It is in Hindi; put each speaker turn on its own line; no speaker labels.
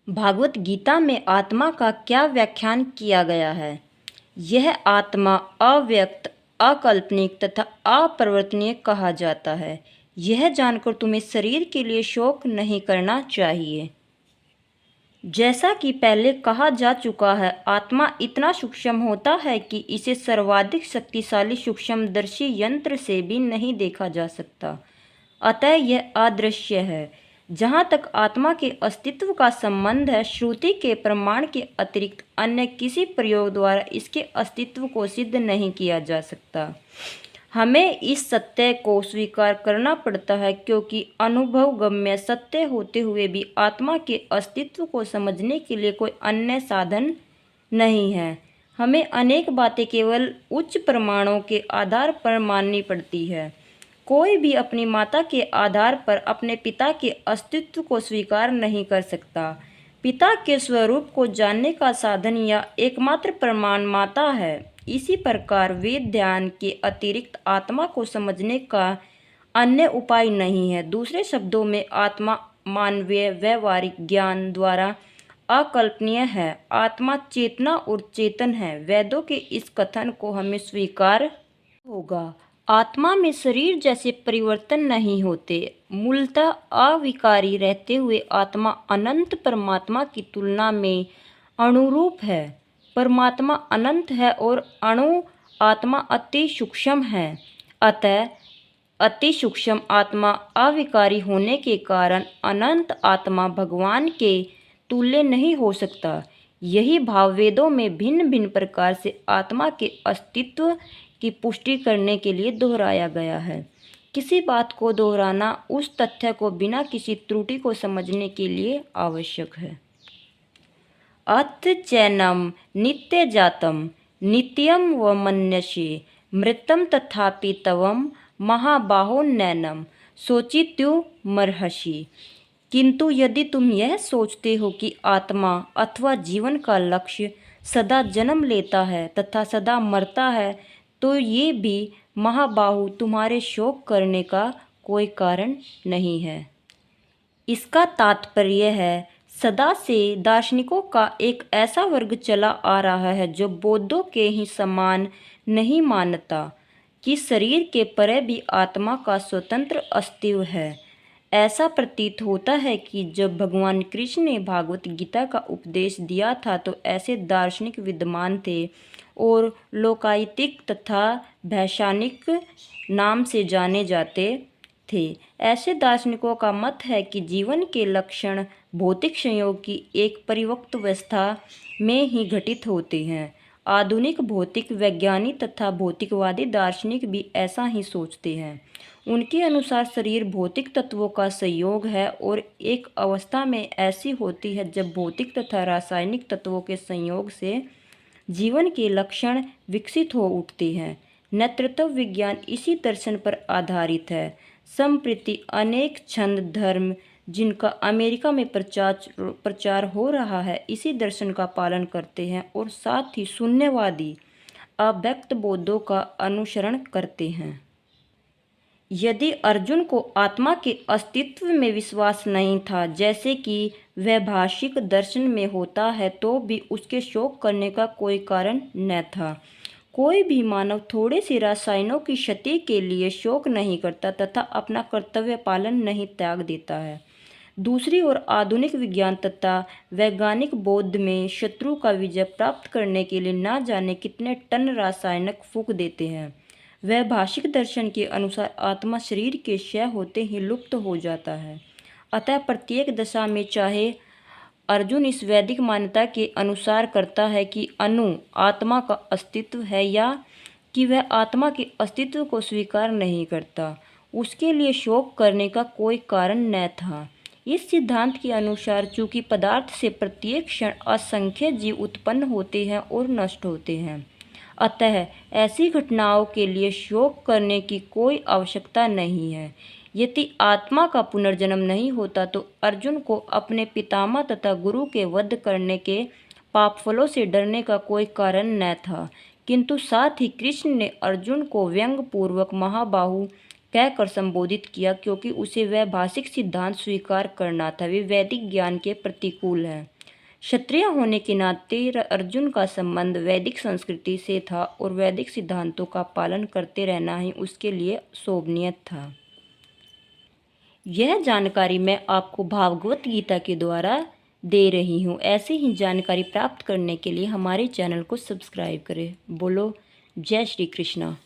भागवत गीता में आत्मा का क्या व्याख्यान किया गया है? यह आत्मा अव्यक्त, अकाल्पनिक तथा अपरिवर्तनीय कहा जाता है। यह जानकर तुम्हें शरीर के लिए शोक नहीं करना चाहिए। जैसा कि पहले कहा जा चुका है, आत्मा इतना सूक्ष्म होता है कि इसे सर्वाधिक शक्तिशाली सूक्ष्मदर्शी यंत्र से भी नहीं देखा जा सकता। अतः यह अदृश्य है। जहाँ तक आत्मा के अस्तित्व का संबंध है, श्रुति के प्रमाण के अतिरिक्त अन्य किसी प्रयोग द्वारा इसके अस्तित्व को सिद्ध नहीं किया जा सकता। हमें इस सत्य को स्वीकार करना पड़ता है, क्योंकि अनुभवगम्य सत्य होते हुए भी आत्मा के अस्तित्व को समझने के लिए कोई अन्य साधन नहीं है। हमें अनेक बातें केवल उच्च प्रमाणों के आधार पर माननी पड़ती है। कोई भी अपनी माता के आधार पर अपने पिता के अस्तित्व को स्वीकार नहीं कर सकता। पिता के स्वरूप को जानने का साधन या एकमात्र प्रमाण माता है। इसी प्रकार वेद ध्यान के अतिरिक्त आत्मा को समझने का अन्य उपाय नहीं है। दूसरे शब्दों में, आत्मा मानवीय व्यवहारिक ज्ञान द्वारा अकल्पनीय है। आत्मा चेतना और चेतन है। वेदों के इस कथन को हमें स्वीकार होगा। आत्मा में शरीर जैसे परिवर्तन नहीं होते। मूलतः अविकारी रहते हुए आत्मा अनंत परमात्मा की तुलना में अणुरूप है। परमात्मा अनंत है और अणु आत्मा अति सूक्ष्म है। अतः अति सूक्ष्म आत्मा अविकारी होने के कारण अनंत आत्मा भगवान के तुल्य नहीं हो सकता। यही भाव वेदों में भिन्न भिन्न प्रकार से आत्मा के अस्तित्व की पुष्टि करने के लिए दोहराया गया है। किसी बात को दोहराना उस तथ्य को बिना किसी त्रुटि को समझने के लिए आवश्यक है। अथ चैनम नित्य जातम नित्यम व मन्यसे मृतम तथापि तवम महाबाहो नैनम शोचित्युमर्हसि। किंतु यदि तुम यह सोचते हो कि आत्मा अथवा जीवन का लक्ष्य सदा जन्म लेता है तथा सदा मरता है, तो ये भी महाबाहु तुम्हारे शोक करने का कोई कारण नहीं है। इसका तात्पर्य है, सदा से दार्शनिकों का एक ऐसा वर्ग चला आ रहा है जो बौद्धों के ही समान नहीं मानता कि शरीर के परे भी आत्मा का स्वतंत्र अस्तित्व है। ऐसा प्रतीत होता है कि जब भगवान कृष्ण ने भागवत गीता का उपदेश दिया था तो ऐसे दार्शनिक विद्वान थे और लोकायतिक तथा वैशानिक नाम से जाने जाते थे। ऐसे दार्शनिकों का मत है कि जीवन के लक्षण भौतिक संयोग की एक परिपक्व अवस्था में ही घटित होते हैं। आधुनिक भौतिक वैज्ञानिक तथा भौतिकवादी दार्शनिक भी ऐसा ही सोचते हैं। उनके अनुसार शरीर भौतिक तत्वों का संयोग है और एक अवस्था में ऐसी होती है जब भौतिक तथा रासायनिक तत्वों के संयोग से जीवन के लक्षण विकसित हो उठते हैं। नेतृत्व विज्ञान इसी दर्शन पर आधारित है। संप्रति अनेक छंद धर्म जिनका अमेरिका में प्रचार हो रहा है, इसी दर्शन का पालन करते हैं और साथ ही शून्यवादी अव्यक्त बोधों का अनुसरण करते हैं। यदि अर्जुन को आत्मा के अस्तित्व में विश्वास नहीं था, जैसे कि वैभाषिक दर्शन में होता है, तो भी उसके शोक करने का कोई कारण न था। कोई भी मानव थोड़े से रसायनों की क्षति के लिए शोक नहीं करता तथा अपना कर्तव्य पालन नहीं त्याग देता है। दूसरी ओर आधुनिक विज्ञान तथा वैज्ञानिक बौद्ध में शत्रु का विजय प्राप्त करने के लिए न जाने कितने टन रासायनिक फूंक देते हैं। वैभाषिक दर्शन के अनुसार आत्मा शरीर के क्षय होते ही लुप्त हो जाता है। अतः प्रत्येक दशा में चाहे अर्जुन इस वैदिक मान्यता के अनुसार करता है कि अनु आत्मा का अस्तित्व है या कि वह आत्मा के अस्तित्व को स्वीकार नहीं करता, उसके लिए शोक करने का कोई कारण न था। इस सिद्धांत के अनुसार चूंकि पदार्थ से प्रत्येक क्षण असंख्य जीव उत्पन्न होते हैं और नष्ट होते हैं, अतः ऐसी घटनाओं के लिए शोक करने की कोई आवश्यकता नहीं है। यदि आत्मा का पुनर्जन्म नहीं होता तो अर्जुन को अपने पितामह तथा गुरु के वध करने के पापफलों से डरने का कोई कारण न था। किंतु साथ ही कृष्ण ने अर्जुन को व्यंग पूर्वक महाबाहु कहकर संबोधित किया, क्योंकि उसे वैभाषिक सिद्धांत स्वीकार करना था। वे वैदिक ज्ञान के प्रतिकूल हैं। क्षत्रिय होने के नाते अर्जुन का संबंध वैदिक संस्कृति से था और वैदिक सिद्धांतों का पालन करते रहना ही उसके लिए शोभनीय था। यह जानकारी मैं आपको भागवत गीता के द्वारा दे रही हूँ। ऐसे ही जानकारी प्राप्त करने के लिए हमारे चैनल को सब्सक्राइब करें। बोलो जय श्री कृष्णा।